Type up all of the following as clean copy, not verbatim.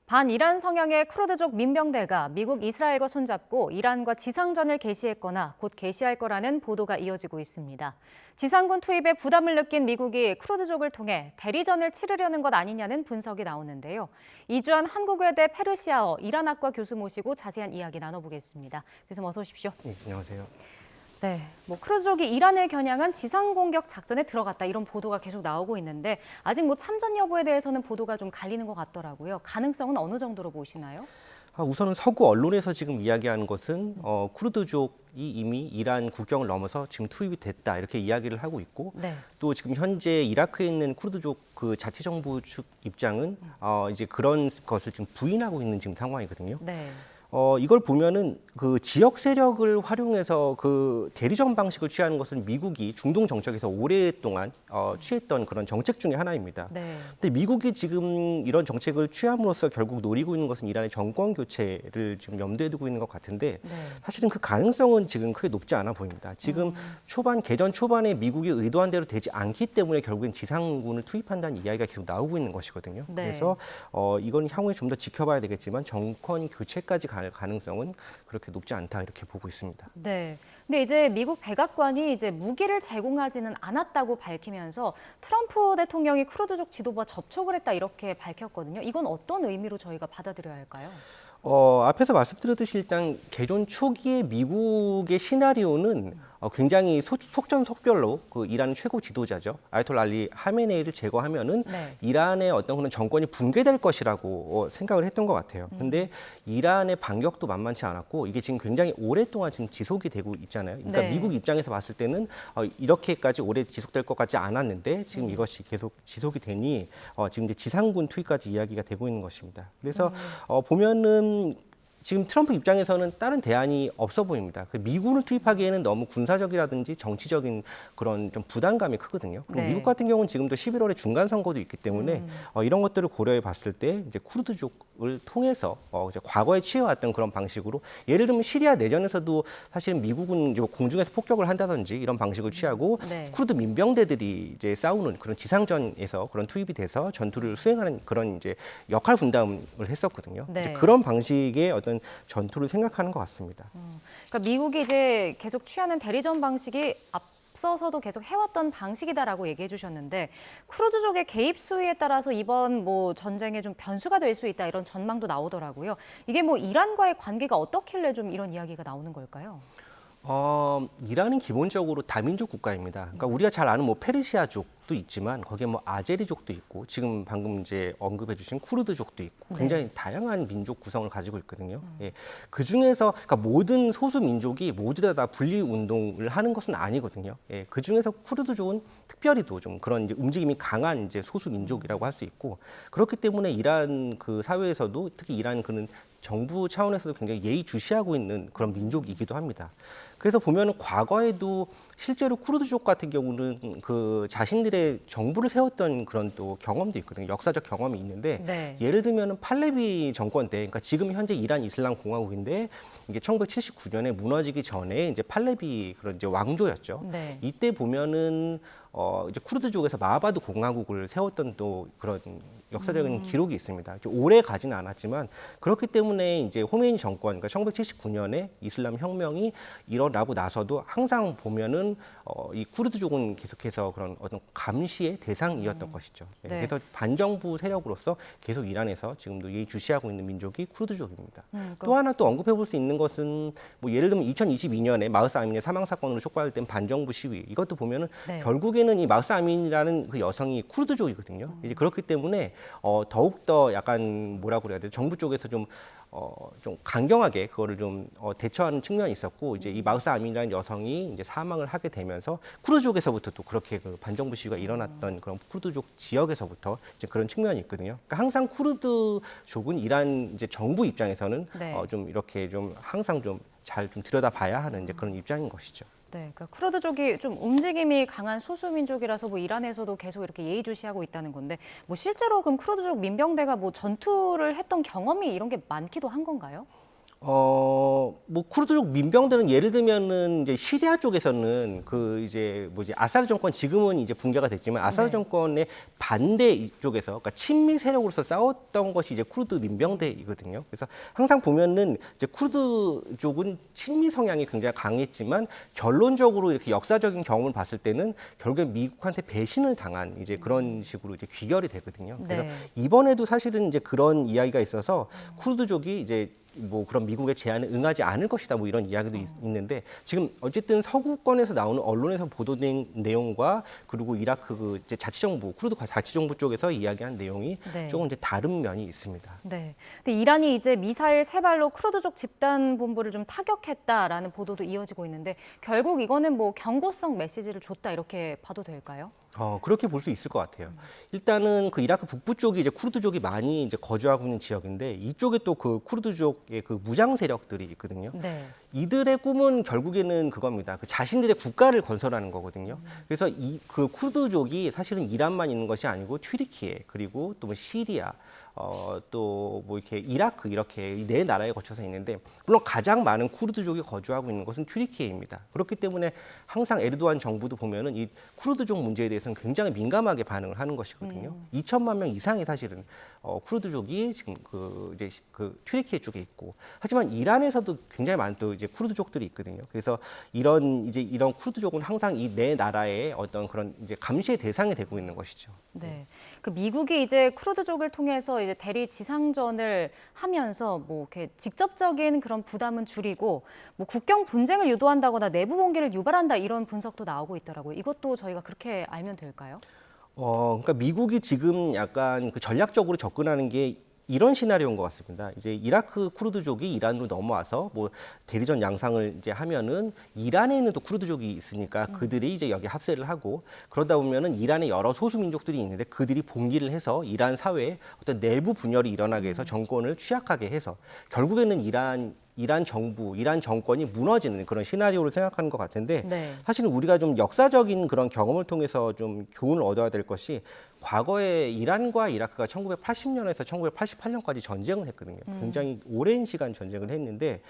반이란 성향의 쿠르드족 민병대가 미국 이스라엘과 손잡고 이란과 지상전을 개시했거나 곧 개시할 거라는 보도가 이어지고 있습니다. 지상군 투입에 부담을 느낀 미국이 쿠르드족을 통해 대리전을 치르려는 것 아니냐는 분석이 나오는데요. 이주한 한국외대 페르시아어 이란학과 교수 모시고 자세한 이야기 나눠보겠습니다. 교수님 어서 오십시오. 네, 안녕하세요. 네, 쿠르드족이 이란을 겨냥한 지상공격 작전에 들어갔다 이런 보도가 계속 나오고 있는데 아직 참전 여부에 대해서는 보도가 좀 갈리는 것 같더라고요. 가능성은 어느 정도로 보시나요? 우선은 서구 언론에서 지금 이야기하는 것은 쿠르드족이 이미 이란 국경을 넘어서 지금 투입이 됐다 이렇게 이야기를 하고 있고 네. 또 지금 현재 이라크에 있는 쿠르드족 그 자치정부 측 입장은 이제 그런 것을 지금 부인하고 있는 지금 상황이거든요. 네. 이걸 보면은 그 지역 세력을 활용해서 그 대리전 방식을 취하는 것은 미국이 중동 정책에서 오랫동안 취했던 그런 정책 중에 하나입니다. 네. 근데 미국이 지금 이런 정책을 취함으로써 결국 노리고 있는 것은 이란의 정권 교체를 지금 염두에 두고 있는 것 같은데 네. 사실은 그 가능성은 지금 크게 높지 않아 보입니다. 지금 개전 초반에 미국이 의도한 대로 되지 않기 때문에 결국엔 지상군을 투입한다는 이야기가 계속 나오고 있는 것이거든요. 네. 그래서 이건 향후에 좀 더 지켜봐야 되겠지만 정권 교체까지 갈 가능성은 그렇게 높지 않다 이렇게 보고 있습니다. 네. 근데 이제 미국 백악관이 무기를 제공하지는 않았다고 밝히면서 트럼프 대통령이 쿠르드족 지도부와 접촉을 했다 이렇게 밝혔거든요. 이건 어떤 의미로 저희가 받아들여야 할까요? 앞에서 말씀드렸듯이 일단 개전 초기에 미국의 시나리오는 굉장히 속전속결로 그 이란 최고 지도자죠. 아야톨라 알리 하메네이를 제거하면은 네. 이란의 어떤 그런 정권이 붕괴될 것이라고 생각을 했던 것 같아요. 근데 이란의 반격도 만만치 않았고 이게 지금 굉장히 오랫동안 지금 지속이 되고 있잖아요. 그러니까 네. 미국 입장에서 봤을 때는 이렇게까지 오래 지속될 것 같지 않았는데 지금 이것이 계속 지속이 되니 지금 이제 지상군 투입까지 이야기가 되고 있는 것입니다. 그래서 보면은 지금 트럼프 입장에서는 다른 대안이 없어 보입니다. 미군을 투입하기에는 너무 군사적이라든지 정치적인 그런 좀 부담감이 크거든요. 그리고 네. 미국 같은 경우는 지금도 11월에 중간 선거도 있기 때문에 이런 것들을 고려해 봤을 때 이제 쿠르드족을 통해서 이제 과거에 취해왔던 그런 방식으로 예를 들면 시리아 내전에서도 사실은 미국은 이제 공중에서 폭격을 한다든지 이런 방식을 취하고 네. 쿠르드 민병대들이 이제 싸우는 그런 지상전에서 그런 투입이 돼서 전투를 수행하는 그런 이제 역할 분담을 했었거든요. 네. 이제 그런 방식의 어떤 전투를 생각하는 것 같습니다. 그러니까 미국이 이제 계속 취하는 대리전 방식이 앞서서도 계속 해왔던 방식이다라고 얘기해 주셨는데 쿠르드족의 개입 수위에 따라서 이번 전쟁에 좀 변수가 될 수 있다 이런 전망도 나오더라고요. 이게 이란과의 관계가 어떻길래 좀 이런 이야기가 나오는 걸까요? 이란은 기본적으로 다민족 국가입니다. 그러니까 우리가 잘 아는 페르시아족도 있지만 거기에 아제리족도 있고 지금 방금 이제 언급해주신 쿠르드족도 있고 굉장히 다양한 민족 구성을 가지고 있거든요. 예. 그 중에서 그러니까 모든 소수 민족이 모두 다 분리 운동을 하는 것은 아니거든요. 예. 그 중에서 쿠르드족은 특별히도 좀 그런 이제 움직임이 강한 이제 소수 민족이라고 할 수 있고 그렇기 때문에 이란 그 사회에서도 특히 이란 그는 정부 차원에서도 굉장히 예의주시하고 있는 그런 민족이기도 합니다. 그래서 보면은 과거에도 실제로 쿠르드족 같은 경우는 그 자신들의 정부를 세웠던 그런 또 경험도 있거든요. 역사적 경험이 있는데 네. 예를 들면은 팔레비 정권 때, 그러니까 지금 현재 이란 이슬람 공화국인데 이게 1979년에 무너지기 전에 이제 팔레비 그런 이제 왕조였죠. 네. 이때 보면은 이제 쿠르드족에서 마바드 공화국을 세웠던 또 그런 역사적인 기록이 있습니다. 오래 가지는 않았지만 그렇기 때문에 이제 호메이니 정권, 그러니까 1979년에 이슬람 혁명이 일어나고 나서도 항상 보면은 이 쿠르드족은 계속해서 그런 어떤 감시의 대상이었던 것이죠. 네. 그래서 반정부 세력으로서 계속 이란에서 지금도 예의주시하고 있는 민족이 쿠르드족입니다. 또 하나 또 언급해 볼 수 있는 것은 예를 들면 2022년에 마흐사 아민의 사망 사건으로 촉발된 반정부 시위 이것도 보면은 네. 결국에는 이 마흐사 아민이라는 그 여성이 쿠르드족이거든요. 이제 그렇기 때문에 더욱더 약간 뭐라고 그래야 돼요? 정부 쪽에서 좀 강경하게 그거를 좀 대처하는 측면이 있었고 이제 이 마흐사 아민이라는 여성이 이제 사망을 하게 되면서 쿠르드족에서부터 또 그렇게 그 반정부 시위가 일어났던 그런 쿠르드족 지역에서부터 이제 그런 측면이 있거든요. 그러니까 항상 쿠르드족은 이란 이제 정부 입장에서는 네. 좀 이렇게 좀 항상 좀 잘 좀 들여다봐야 하는 이제 그런 입장인 것이죠. 네, 그러니까 쿠르드족이 좀 움직임이 강한 소수민족이라서 이란에서도 계속 이렇게 예의주시하고 있다는 건데 실제로 그럼 쿠르드족 민병대가 전투를 했던 경험이 이런 게 많기도 한 건가요? 뭐 쿠르드족 민병대는 예를 들면은 이제 시리아 쪽에서는 그 이제 뭐지 아사드 정권 지금은 이제 붕괴가 됐지만 아사드 네. 정권의 반대 이쪽에서 그러니까 친미 세력으로서 싸웠던 것이 이제 쿠르드 민병대이거든요. 그래서 항상 보면은 이제 쿠르드족은 친미 성향이 굉장히 강했지만 결론적으로 이렇게 역사적인 경험을 봤을 때는 결국에 미국한테 배신을 당한 이제 그런 식으로 이제 귀결이 되거든요. 그래서 네. 이번에도 사실은 이제 그런 이야기가 있어서 쿠르드족이 이제 뭐 그런 미국의 제안에 응하지 않을 것이다 뭐 이런 이야기도 있는데 지금 어쨌든 서구권에서 나오는 언론에서 보도된 내용과 그리고 이라크 그 이제 자치정부 쿠르드 자치정부 쪽에서 이야기한 내용이 네. 조금 이제 다른 면이 있습니다. 네. 근데 이란이 이제 미사일 3발로 쿠르드족 집단 본부를 좀 타격했다라는 보도도 이어지고 있는데 결국 이거는 뭐 경고성 메시지를 줬다 이렇게 봐도 될까요? 그렇게 볼 수 있을 것 같아요. 일단은 그 이라크 북부 쪽이 이제 쿠르드족이 많이 이제 거주하고 있는 지역인데 이쪽에 또 그 쿠르드족의 그 무장 세력들이 있거든요. 네. 이들의 꿈은 결국에는 그겁니다. 그 자신들의 국가를 건설하는 거거든요. 그래서 이 그 쿠르드족이 사실은 이란만 있는 것이 아니고 튀르키예 그리고 또 뭐 시리아 또 뭐 이렇게 이라크 이렇게 이 네 나라에 거쳐서 있는데 물론 가장 많은 쿠르드족이 거주하고 있는 것은 튀르키예입니다. 그렇기 때문에 항상 에르도안 정부도 보면은 이 쿠르드족 문제에 대해서는 굉장히 민감하게 반응을 하는 것이거든요. 2천만 명 이상이 사실은 쿠르드족이 지금 그 이제 그 튀르키예 쪽에 있고 하지만 이란에서도 굉장히 많은 또 이제 쿠르드족들이 있거든요. 그래서 이런 쿠르드족은 항상 이 네 나라의 어떤 그런 이제 감시의 대상이 되고 있는 것이죠. 네. 그 미국이 이제 쿠르드족을 통해서 이제 대리 지상전을 하면서 뭐 이렇게 직접적인 그런 부담은 줄이고 뭐 국경 분쟁을 유도한다거나 내부 봉기를 유발한다 이런 분석도 나오고 있더라고요. 이것도 저희가 그렇게 알면 될까요? 그러니까 미국이 지금 약간 그 전략적으로 접근하는 게 이런 시나리오인 것 같습니다. 이제 이라크 쿠르드족이 이란으로 넘어와서 뭐 대리전 양상을 이제 하면은 이란에 있는 또 쿠르드족이 있으니까 그들이 이제 여기 합세를 하고 그러다 보면은 이란에 여러 소수 민족들이 있는데 그들이 봉기를 해서 이란 사회에 어떤 내부 분열이 일어나게 해서 정권을 취약하게 해서 결국에는 이란 정부, 이란 정권이 무너지는 그런 시나리오를 생각하는 것 같은데 네. 사실은 우리가 좀 역사적인 그런 경험을 통해서 좀 교훈을 얻어야 될 것이 과거에 이란과 이라크가 1980년에서 1988년까지 전쟁을 했거든요. 굉장히 오랜 시간 전쟁을 했는데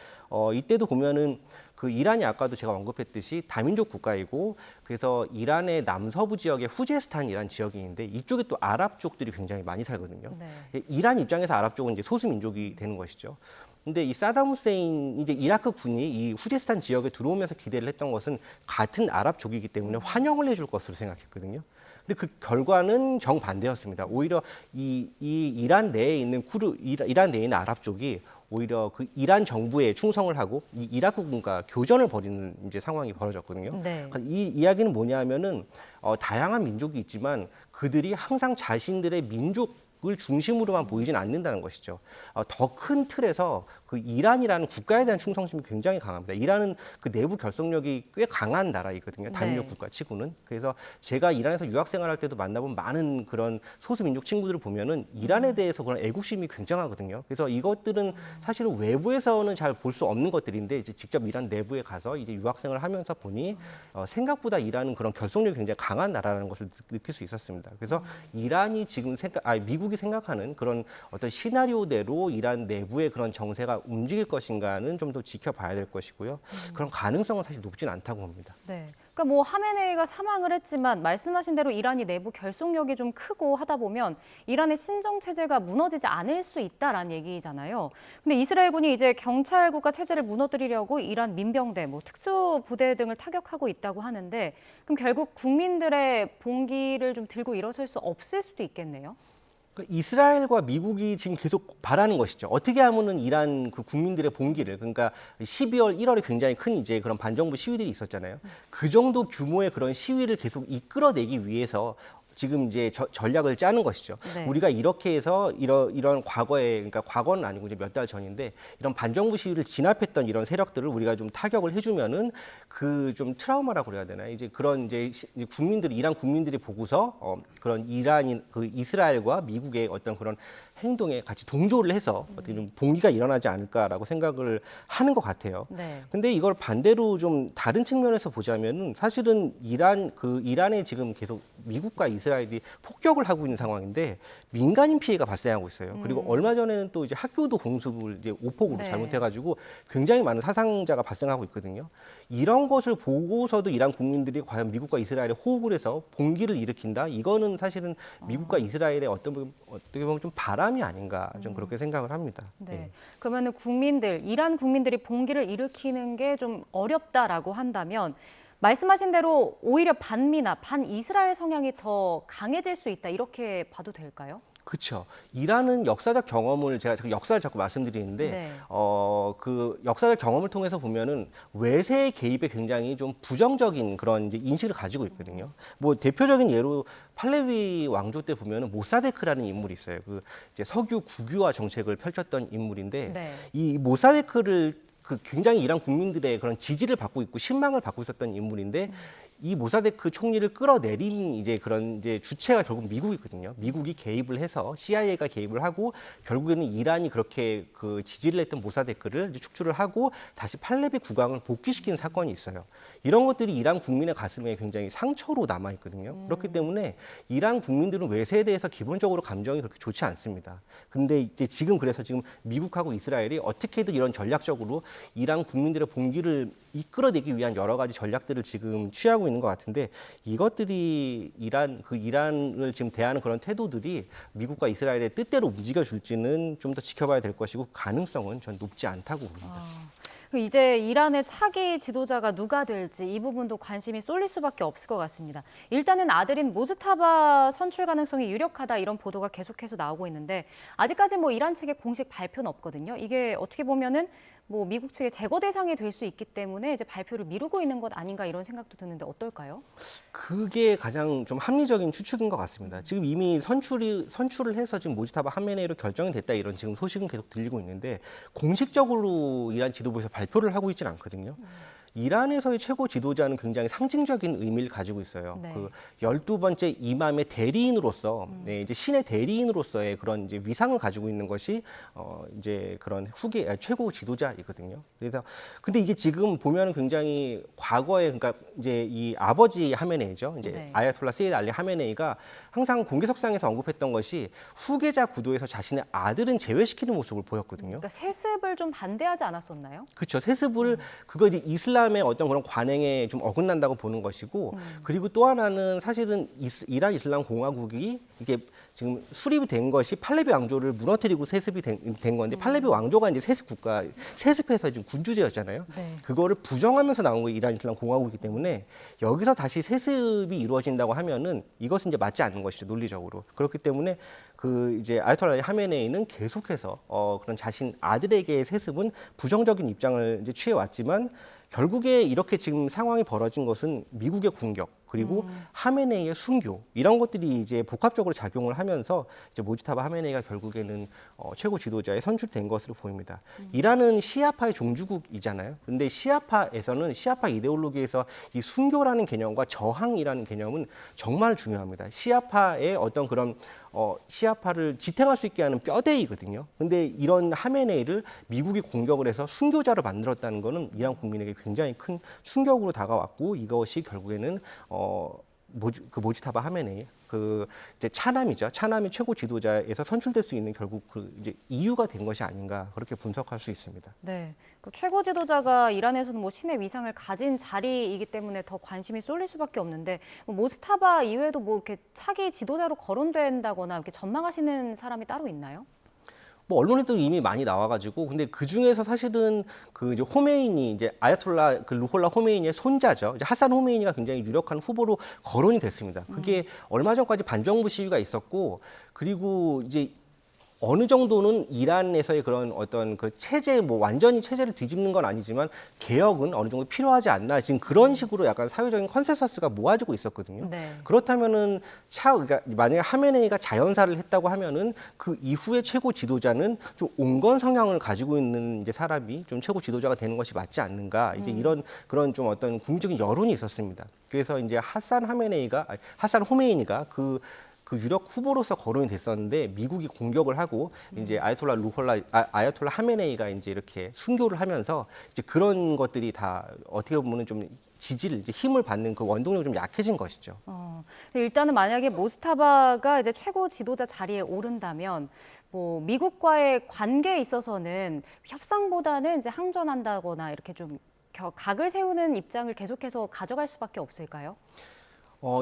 이때도 보면은 그 이란이 아까도 제가 언급했듯이 다민족 국가이고 그래서 이란의 남서부 지역에 후제스탄이라는 지역이 있는데 이쪽에 또 아랍족들이 굉장히 많이 살거든요. 네. 이란 입장에서 아랍족은 이제 소수 민족이 되는 것이죠. 근데 이 사담 후세인 이제 이라크 군이 이 후제스탄 지역에 들어오면서 기대를 했던 것은 같은 아랍족이기 때문에 환영을 해줄 것으로 생각했거든요. 근데 그 결과는 정반대였습니다. 오히려 이 이란 내에 있는 이란 내에 있는 아랍족이 오히려 그 이란 정부에 충성을 하고 이 이라크 군과 교전을 벌이는 이제 상황이 벌어졌거든요. 네. 그러니까 이 이야기는 뭐냐면은 다양한 민족이 있지만 그들이 항상 자신들의 민족을 중심으로만 보이진 않는다는 것이죠. 더 큰 틀에서 그 이란이라는 국가에 대한 충성심이 굉장히 강합니다. 이란은 그 내부 결속력이 꽤 강한 나라이거든요. 단일족 네. 국가치고는. 그래서 제가 이란에서 유학 생활할 때도 만나본 많은 그런 소수 민족 친구들을 보면은 이란에 대해서 그런 애국심이 굉장하거든요. 그래서 이것들은 사실은 외부에서는 잘 볼 수 없는 것들인데 이제 직접 이란 내부에 가서 이제 유학 생활을 하면서 보니 생각보다 이란은 그런 결속력이 굉장히 강한 나라라는 것을 느낄 수 있었습니다. 그래서 이란이 지금 미국이 생각하는 그런 어떤 시나리오대로 이란 내부의 그런 정세가 움직일 것인가는 좀 더 지켜봐야 될 것이고요. 그런 가능성은 사실 높진 않다고 봅니다. 네. 그러니까 뭐 하메네이가 사망을 했지만 말씀하신 대로 이란이 내부 결속력이 좀 크고 하다 보면 이란의 신정 체제가 무너지지 않을 수 있다라는 얘기잖아요. 근데 이스라엘군이 이제 경찰 국가 체제를 무너뜨리려고 이란 민병대, 뭐 특수 부대 등을 타격하고 있다고 하는데 그럼 결국 국민들의 봉기를 좀 들고 일어설 수 없을 수도 있겠네요. 그러니까 이스라엘과 미국이 지금 계속 바라는 것이죠. 어떻게 하면은 이란 그 국민들의 봉기를 그러니까 12월, 1월에 굉장히 큰 이제 그런 반정부 시위들이 있었잖아요. 그 정도 규모의 그런 시위를 계속 이끌어내기 위해서 지금 이제 전략을 짜는 것이죠. 네. 우리가 이렇게 해서 이런 과거에 그러니까 과거는 아니고 이제 몇 달 전인데 이런 반정부 시위를 진압했던 이런 세력들을 우리가 좀 타격을 해주면은 그 좀 트라우마라고 그래야 되나 이제 그런 이제 국민들이 이란 국민들이 보고서 그런 그 이스라엘과 미국의 어떤 그런 행동에 같이 동조를 해서 어떻게 좀 봉기가 일어나지 않을까라고 생각을 하는 것 같아요. 네. 근데 이걸 반대로 좀 다른 측면에서 보자면은 사실은 이란에 지금 계속 미국과 이스라엘이 폭격을 하고 있는 상황인데 민간인 피해가 발생하고 있어요. 그리고 얼마 전에는 또 이제 학교도 공습을 이제 오폭으로 네. 잘못해가지고 굉장히 많은 사상자가 발생하고 있거든요. 이런 것을 보고서도 이란 국민들이 과연 미국과 이스라엘에 호흡을 해서 봉기를 일으킨다? 이거는 사실은 미국과 이스라엘의 어떻게 보면 좀 바람이 아닌가 좀 그렇게 생각을 합니다. 네. 그러면은 이란 국민들이 봉기를 일으키는 게 좀 어렵다라고 한다면 말씀하신 대로 오히려 반미나 반이스라엘 성향이 더 강해질 수 있다 이렇게 봐도 될까요? 그렇죠. 이란은 역사적 경험을 제가 역사를 자꾸 말씀드리는데 네. 그 역사적 경험을 통해서 보면은 외세의 개입에 굉장히 좀 부정적인 그런 이제 인식을 가지고 있거든요. 뭐 대표적인 예로 팔레비 왕조 때 보면은 모사데크라는 인물이 있어요. 그 이제 석유 국유화 정책을 펼쳤던 인물인데 네. 이 모사데크를 굉장히 이란 국민들의 그런 지지를 받고 있고 신망을 받고 있었던 인물인데 이 모사데크 총리를 끌어내린 이제 그런 이제 주체가 결국 미국이거든요. 미국이 개입을 해서 CIA가 개입을 하고 결국에는 이란이 그렇게 그 지지를 했던 모사데크를 이제 축출을 하고 다시 팔레비 국왕을 복귀시킨 사건이 있어요. 이런 것들이 이란 국민의 가슴에 굉장히 상처로 남아 있거든요. 그렇기 때문에 이란 국민들은 외세에 대해서 기본적으로 감정이 그렇게 좋지 않습니다. 근데 이제 그래서 지금 미국하고 이스라엘이 어떻게든 이런 전략적으로 이란 국민들의 봉기를 이끌어내기 위한 여러 가지 전략들을 지금 취하고 있는 것 같은데 이것들이 이란을 지금 대하는 그런 태도들이 미국과 이스라엘의 뜻대로 움직여 줄지는 좀 더 지켜봐야 될 것이고 가능성은 전 높지 않다고 봅니다. 이제 이란의 차기 지도자가 누가 될지 이 부분도 관심이 쏠릴 수밖에 없을 것 같습니다. 일단은 아들인 모즈타바 선출 가능성이 유력하다 이런 보도가 계속해서 나오고 있는데 아직까지 뭐 이란 측의 공식 발표는 없거든요. 이게 어떻게 보면은 뭐 미국 측의 제거 대상이 될 수 있기 때문에 이제 발표를 미루고 있는 것 아닌가 이런 생각도 드는데 어떨까요? 그게 가장 좀 합리적인 추측인 것 같습니다. 지금 이미 선출을 해서 지금 모지타바 하메네이로 결정이 됐다 이런 지금 소식은 계속 들리고 있는데 공식적으로 이란 지도부에서 발표를 하고 있지는 않거든요. 이란에서의 최고 지도자는 굉장히 상징적인 의미를 가지고 있어요. 네. 그 12번째 이맘의 대리인으로서, 네, 이제 신의 대리인으로서의 그런 이제 위상을 가지고 있는 것이 이제 그런 최고 지도자이거든요. 그래서 근데 이게 지금 보면은 굉장히 과거에 그러니까 이제 이 아버지 하메네이죠. 이제 네. 아야톨라 세이드 알리 하메네이가 항상 공개석상에서 언급했던 것이 후계자 구도에서 자신의 아들은 제외시키는 모습을 보였거든요. 그러니까 세습을 좀 반대하지 않았었나요? 그렇죠. 세습을 그거 이제 이슬람의 어떤 그런 관행에 좀 어긋난다고 보는 것이고 그리고 또 하나는 사실은 이란 이슬람 공화국이 이게 지금 수립이 된 것이 팔레비 왕조를 무너뜨리고 세습이 된 건데 팔레비 왕조가 이제 세습해서 지금 군주제였잖아요. 네. 그거를 부정하면서 나온 게 이란 이슬람 공화국이기 때문에 여기서 다시 세습이 이루어진다고 하면은 이것은 이제 맞지 않는 것이죠, 논리적으로. 그렇기 때문에 그 이제 아야톨라 하메네이는 계속해서 그런 자신 아들에게의 세습은 부정적인 입장을 이제 취해왔지만 결국에 이렇게 지금 상황이 벌어진 것은 미국의 공격 그리고 하메네이의 순교 이런 것들이 이제 복합적으로 작용을 하면서 이제 모지타바 하메네이가 결국에는 최고 지도자에 선출된 것으로 보입니다. 이란은 시아파의 종주국이잖아요. 근데 시아파에서는 시아파 이데올로기에서 이 순교라는 개념과 저항이라는 개념은 정말 중요합니다. 시아파의 어떤 그런 시아파를 지탱할 수 있게 하는 뼈대이거든요. 근데 이런 하메네이를 미국이 공격을 해서 순교자로 만들었다는 것은 이란 국민에게 굉장히 큰 충격으로 다가왔고 이것이 결국에는 모지타바 하메네이 그 이제 차남이죠. 차남이 최고 지도자에서 선출될 수 있는 결국 그 이제 이유가 된 것이 아닌가 그렇게 분석할 수 있습니다. 네, 그 최고 지도자가 이란에서는 뭐 신의 위상을 가진 자리이기 때문에 더 관심이 쏠릴 수밖에 없는데 뭐 모스타바 이외에도 뭐 이렇게 차기 지도자로 거론된다거나 이렇게 전망하시는 사람이 따로 있나요? 뭐 언론에도 이미 많이 나와가지고 근데 그 중에서 사실은 그 이제 호메이니 이제 아야톨라 그 루홀라 호메이니의 손자죠. 이제 하산 호메이니가 굉장히 유력한 후보로 거론이 됐습니다. 그게 얼마 전까지 반정부 시위가 있었고 그리고 이제 어느 정도는 이란에서의 그런 어떤 그 체제 뭐 완전히 체제를 뒤집는 건 아니지만 개혁은 어느 정도 필요하지 않나 지금 그런 식으로 약간 사회적인 컨센서스가 모아지고 있었거든요. 네. 그렇다면은 그러니까 만약에 하메네이가 자연사를 했다고 하면은 그 이후의 최고 지도자는 좀 온건 성향을 가지고 있는 이제 사람이 좀 최고 지도자가 되는 것이 맞지 않는가 이제 이런 그런 좀 어떤 국민적인 여론이 있었습니다. 그래서 이제 하산 호메이니가 그 그 유력 후보로서 거론이 됐었는데 미국이 공격을 하고 이제 아야톨라 하메네이가 이제 이렇게 순교를 하면서 이제 그런 것들이 다 어떻게 보면은 좀 지지를 이제 힘을 받는 그 원동력이 좀 약해진 것이죠. 일단은 만약에 모스타바가 이제 최고 지도자 자리에 오른다면 뭐 미국과의 관계에 있어서는 협상보다는 이제 항전한다거나 이렇게 좀 각을 세우는 입장을 계속해서 가져갈 수밖에 없을까요?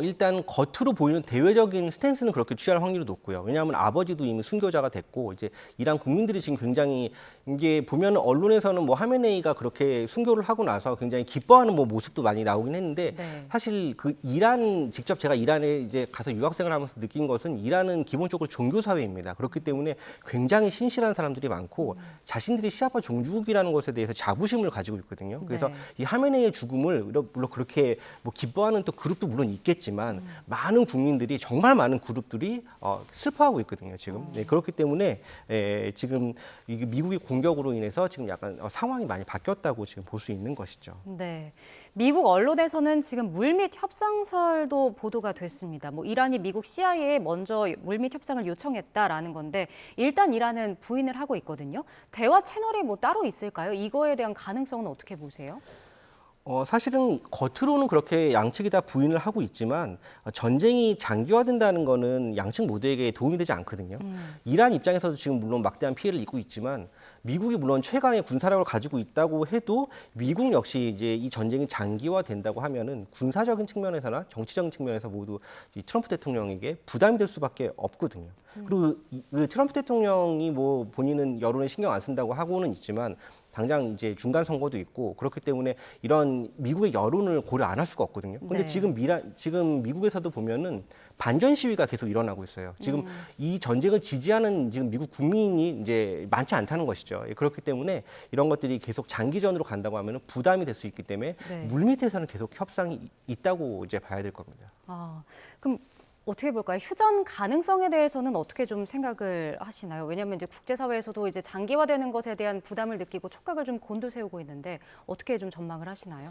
일단 겉으로 보이는 대외적인 스탠스는 그렇게 취할 확률이 높고요. 왜냐하면 아버지도 이미 순교자가 됐고 이제 이란 국민들이 지금 굉장히 이게 보면 언론에서는 뭐 하메네이가 그렇게 순교를 하고 나서 굉장히 기뻐하는 뭐 모습도 많이 나오긴 했는데 네. 사실 그 이란 직접 제가 이란에 이제 가서 유학생을 하면서 느낀 것은 이란은 기본적으로 종교 사회입니다. 그렇기 때문에 굉장히 신실한 사람들이 많고 자신들이 시아파 종주국이라는 것에 대해서 자부심을 가지고 있거든요. 그래서 네. 이 하메네이의 죽음을 물론 그렇게 뭐 기뻐하는 또 그룹도 물론 있겠지만 많은 국민들이 정말 많은 그룹들이 슬퍼하고 있거든요. 지금 네, 그렇기 때문에 지금 이게 미국의 공격으로 인해서 지금 약간 상황이 많이 바뀌었다고 지금 볼 수 있는 것이죠. 네. 미국 언론에서는 지금 물밑 협상설도 보도가 됐습니다. 뭐 이란이 미국 CIA에 먼저 물밑 협상을 요청했다라는 건데 일단 이란은 부인을 하고 있거든요. 대화 채널이 뭐 따로 있을까요? 이거에 대한 가능성은 어떻게 보세요? 사실은 겉으로는 그렇게 양측이 다 부인을 하고 있지만 전쟁이 장기화된다는 거는 양측 모두에게 도움이 되지 않거든요. 이란 입장에서도 지금 물론 막대한 피해를 입고 있지만 미국이 물론 최강의 군사력을 가지고 있다고 해도 미국 역시 이제 이 전쟁이 장기화된다고 하면은 군사적인 측면에서나 정치적인 측면에서 모두 이 트럼프 대통령에게 부담이 될 수밖에 없거든요. 그리고 그 트럼프 대통령이 뭐 본인은 여론에 신경 안 쓴다고 하고는 있지만 당장 이제 중간 선거도 있고 그렇기 때문에 이런 미국의 여론을 고려 안 할 수가 없거든요. 근데 네. 지금 미국에서도 보면은 반전 시위가 계속 일어나고 있어요. 지금 이 전쟁을 지지하는 지금 미국 국민이 이제 많지 않다는 것이죠. 그렇기 때문에 이런 것들이 계속 장기전으로 간다고 하면은 부담이 될 수 있기 때문에 네. 물밑에서는 계속 협상이 있다고 이제 봐야 될 겁니다. 그럼 어떻게 볼까요? 휴전 가능성에 대해서는 어떻게 좀 생각을 하시나요? 왜냐하면 이제 국제사회에서도 이제 장기화되는 것에 대한 부담을 느끼고 촉각을 좀 곤두세우고 있는데 어떻게 좀 전망을 하시나요?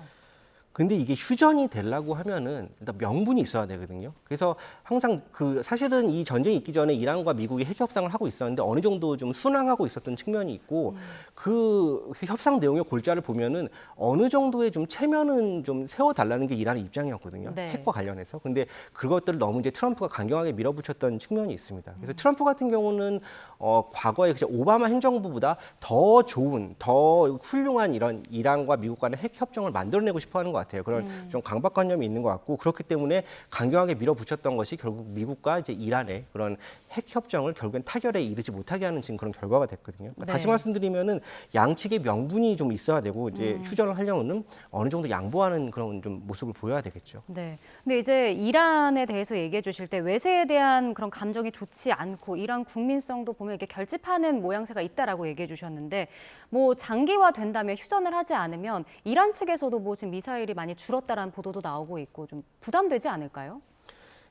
근데 이게 휴전이 되려고 하면은 일단 명분이 있어야 되거든요. 그래서 항상 그 사실은 이 전쟁이 있기 전에 이란과 미국이 핵 협상을 하고 있었는데 어느 정도 좀 순항하고 있었던 측면이 있고 그 협상 내용의 골자를 보면은 어느 정도의 좀 체면은 좀 세워달라는 게 이란의 입장이었거든요. 네. 핵과 관련해서. 근데 그것들을 너무 이제 트럼프가 강경하게 밀어붙였던 측면이 있습니다. 그래서 트럼프 같은 경우는 과거에 그냥 오바마 행정부보다 더 좋은, 더 훌륭한 이런 이란과 미국 간의 핵 협정을 만들어내고 싶어하는 것 같아요. 그런 좀 강박관념이 있는 것 같고 그렇기 때문에 강경하게 밀어붙였던 것이 결국 미국과 이제 이란의 그런 핵 협정을 결국엔 타결에 이르지 못하게 하는 지금 그런 결과가 됐거든요. 그러니까 네. 다시 말씀드리면은 양측의 명분이 좀 있어야 되고 이제 휴전을 하려면은 어느 정도 양보하는 그런 좀 모습을 보여야 되겠죠. 네. 근데 이제 이란에 대해서 얘기해 주실 때 외세에 대한 그런 감정이 좋지 않고 이란 국민성도 보면 이렇게 결집하는 모양새가 있다라고 얘기해 주셨는데 뭐 장기화 된다면 휴전을 하지 않으면 이란 측에서도 뭐 지금 미사일이 많이 줄었다라는 보도도 나오고 있고 좀 부담되지 않을까요?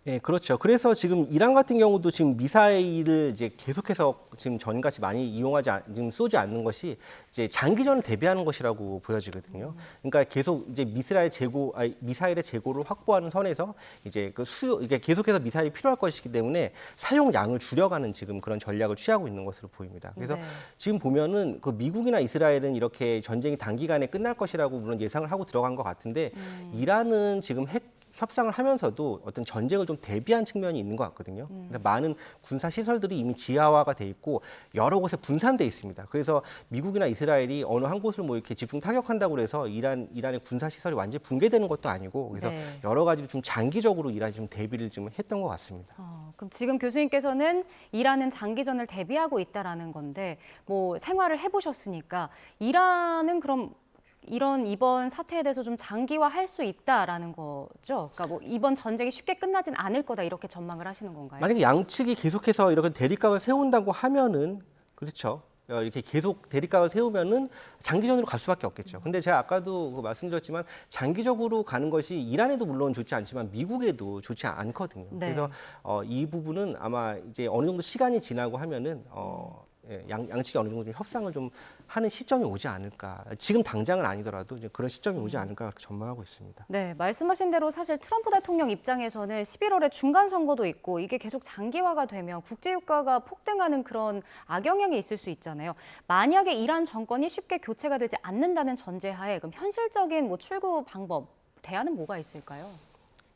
예, 그렇죠. 그래서 지금 이란 같은 경우도 지금 미사일을 이제 계속해서 지금 전같이 많이 지금 쏘지 않는 것이 이제 장기전을 대비하는 것이라고 보여지거든요. 그러니까 계속 이제 미사일의 재고를 확보하는 선에서 이제 그 이게 계속해서 미사일이 필요할 것이기 때문에 사용량을 줄여가는 지금 그런 전략을 취하고 있는 것으로 보입니다. 그래서 네. 지금 보면은 그 미국이나 이스라엘은 이렇게 전쟁이 단기간에 끝날 것이라고 물론 예상을 하고 들어간 것 같은데 이란은 지금 핵 협상을 하면서도 어떤 전쟁을 좀 대비한 측면이 있는 것 같거든요. 근데 많은 군사 시설들이 이미 지하화가 돼 있고 여러 곳에 분산돼 있습니다. 그래서 미국이나 이스라엘이 어느 한 곳을 뭐 이렇게 집중 타격한다고 해서 이란의 군사 시설이 완전히 붕괴되는 것도 아니고 그래서 네. 여러 가지로 좀 장기적으로 이란이 좀 대비를 좀 했던 것 같습니다. 그럼 지금 교수님께서는 이란은 장기전을 대비하고 있다라는 건데 뭐 생활을 해보셨으니까 이란은 그럼 이번 사태에 대해서 좀 장기화할 수 있다라는 거죠. 그러니까 뭐 이번 전쟁이 쉽게 끝나진 않을 거다 이렇게 전망을 하시는 건가요? 만약에 양측이 계속해서 이렇게 대립각을 세운다고 하면은 그렇죠. 이렇게 계속 대립각을 세우면은 장기전으로 갈 수밖에 없겠죠. 근데 제가 아까도 말씀드렸지만 장기적으로 가는 것이 이란에도 물론 좋지 않지만 미국에도 좋지 않거든요. 네. 그래서 이 부분은 아마 이제 어느 정도 시간이 지나고 하면은 양측이 어느 정도 좀 협상을 좀 하는 시점이 오지 않을까. 지금 당장은 아니더라도 이제 그런 시점이 오지 않을까 그렇게 전망하고 있습니다. 네, 말씀하신 대로 사실 트럼프 대통령 입장에서는 11월에 중간 선거도 있고 이게 계속 장기화가 되면 국제 유가가 폭등하는 그런 악영향이 있을 수 있잖아요. 만약에 이란 정권이 쉽게 교체가 되지 않는다는 전제하에 그럼 현실적인 뭐 출구 방법, 대안은 뭐가 있을까요?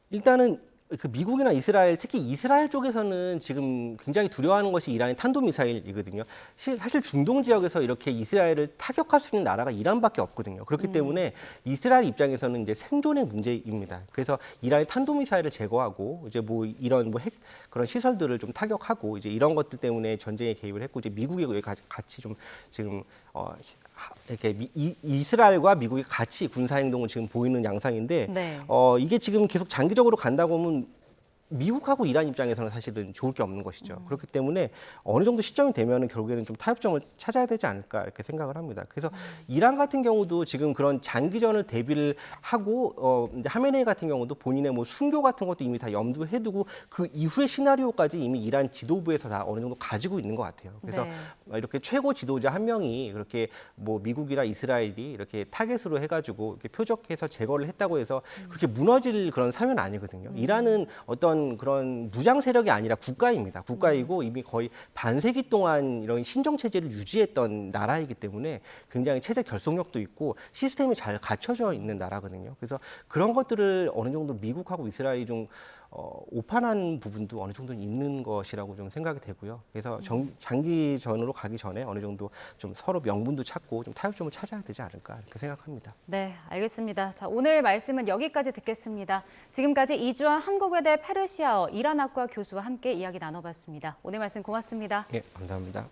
일단은 그 미국이나 이스라엘, 특히 이스라엘 쪽에서는 지금 굉장히 두려워하는 것이 이란의 탄도미사일이거든요. 사실 중동 지역에서 이렇게 이스라엘을 타격할 수 있는 나라가 이란밖에 없거든요. 그렇기 때문에 이스라엘 입장에서는 이제 생존의 문제입니다. 그래서 이란의 탄도미사일을 제거하고 이제 뭐 이런 뭐 핵 그런 시설들을 좀 타격하고 이제 이런 것들 때문에 전쟁에 개입을 했고 이제 미국이 같이 좀 지금 이렇게 이스라엘과 미국이 같이 군사 행동을 지금 보이는 양상인데 네. 이게 지금 계속 장기적으로 간다고 하면 미국하고 이란 입장에서는 사실은 좋을 게 없는 것이죠. 그렇기 때문에 어느 정도 시점이 되면은 결국에는 좀 타협점을 찾아야 되지 않을까 이렇게 생각을 합니다. 그래서 이란 같은 경우도 지금 그런 장기전을 대비를 하고 이제 하메네이 같은 경우도 본인의 뭐 순교 같은 것도 이미 다 염두해 두고 그 이후의 시나리오까지 이미 이란 지도부에서 다 어느 정도 가지고 있는 것 같아요. 그래서 네. 이렇게 최고 지도자 한 명이 그렇게 뭐 미국이나 이스라엘이 이렇게 타겟으로 해가지고 이렇게 표적해서 제거를 했다고 해서 그렇게 무너질 그런 사유는 아니거든요. 이란은 어떤 그런 무장 세력이 아니라 국가입니다. 국가이고 이미 거의 반세기 동안 이런 신정 체제를 유지했던 나라이기 때문에 굉장히 체제 결속력도 있고 시스템이 잘 갖춰져 있는 나라거든요. 그래서 그런 것들을 어느 정도 미국하고 이스라엘이 좀 오판한 부분도 어느 정도는 있는 것이라고 좀 생각이 되고요. 그래서 장기전으로 가기 전에 어느 정도 좀 서로 명분도 찾고 좀 타협점을 찾아야 되지 않을까 이렇게 생각합니다. 네, 알겠습니다. 자, 오늘 말씀은 여기까지 듣겠습니다. 지금까지 이주환 한국외대 페르시아어 이란학과 교수와 함께 이야기 나눠봤습니다. 오늘 말씀 고맙습니다. 네, 감사합니다.